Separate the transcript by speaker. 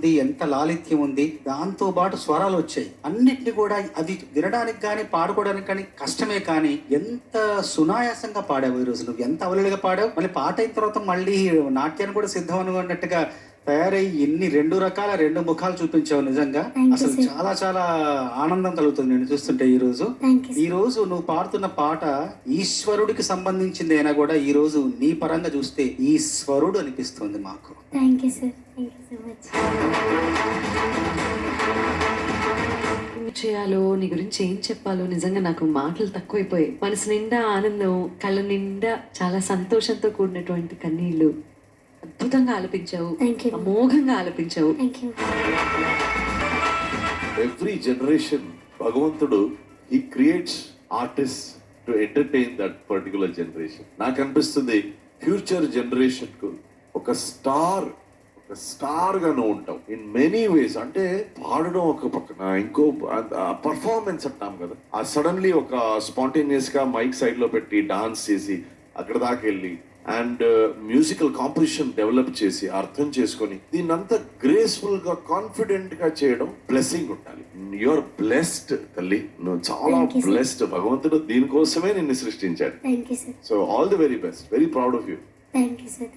Speaker 1: ఎంత లాలిత్యం ఉంది, దాంతో పాటు స్వరాలు వచ్చాయి. అన్నిటిని కూడా అది వినడానికి కానీ పాడుకోవడానికి కానీ కష్టమే, కానీ ఎంత సునాయాసంగా పాడావు. ఈరోజు నువ్వు ఎంత అవలీలుగా పాడావు. మళ్ళీ పాట అయిన తర్వాత మళ్ళీ నాట్యాన్ని కూడా సిద్ధం అనుకున్నట్టుగా తయారయ్యి ఎన్ని రెండు ముఖాలు చూపించావు. నిజంగా అసలు చాలా చాలా ఆనందం కలుగుతుంది నేను చూస్తుంటే. ఈ రోజు నువ్వు పాడుతున్న పాట ఈశ్వరుడికి సంబంధించింది అయినా కూడా ఈ రోజు నీ పరంగా చూస్తే ఈశ్వరుడు అనిపిస్తుంది మాకు.
Speaker 2: చేయాలో నీ గురించి ఏం చెప్పాలో నిజంగా నాకు మాటలు తక్కువైపోయాయి. మనసు నిండా ఆనందం, కళ్ళ నిండా చాలా సంతోషంతో కూడినటువంటి కన్నీళ్లు. అద్భుతంగా ఆలపించావు, అమోఘంగా ఆలపించావు.
Speaker 3: ఎవ్రీ జనరేషన్ భగవంతుడు he creates artist to entertain that particular generation. నాకు అనిపిస్తుంది ఫ్యూచర్ జనరేషన్ కు ఒక స్టార్ గా నువ్వు ఉంటావు ఇన్ మెనీ వేస్. అంటే పాడడం ఒక పక్కన, ఇంకో పర్ఫార్మెన్స్ అంటాం కదా, ఆ సడన్లీ ఒక స్పాంటేనియస్ గా మైక్ సైడ్ లో పెట్టి డాన్స్ చేసి అక్కడ దాకా వెళ్ళి అండ్ మ్యూజికల్ కాంపోజిషన్ డెవలప్ చేసి అర్థం చేసుకొని దీన్నంతా గ్రేస్ఫుల్ గా కాన్ఫిడెంట్ గా చేయడం బ్లెస్సింగ్ ఉండాలి. యూఆర్ బ్లెస్డ్ తల్లి, నువ్వు చాలా బ్లెస్డ్. భగవంతుడు దీనికోసమే నిన్ను సృష్టించాడు. So all the very best, very proud of you.
Speaker 4: Thank you sir.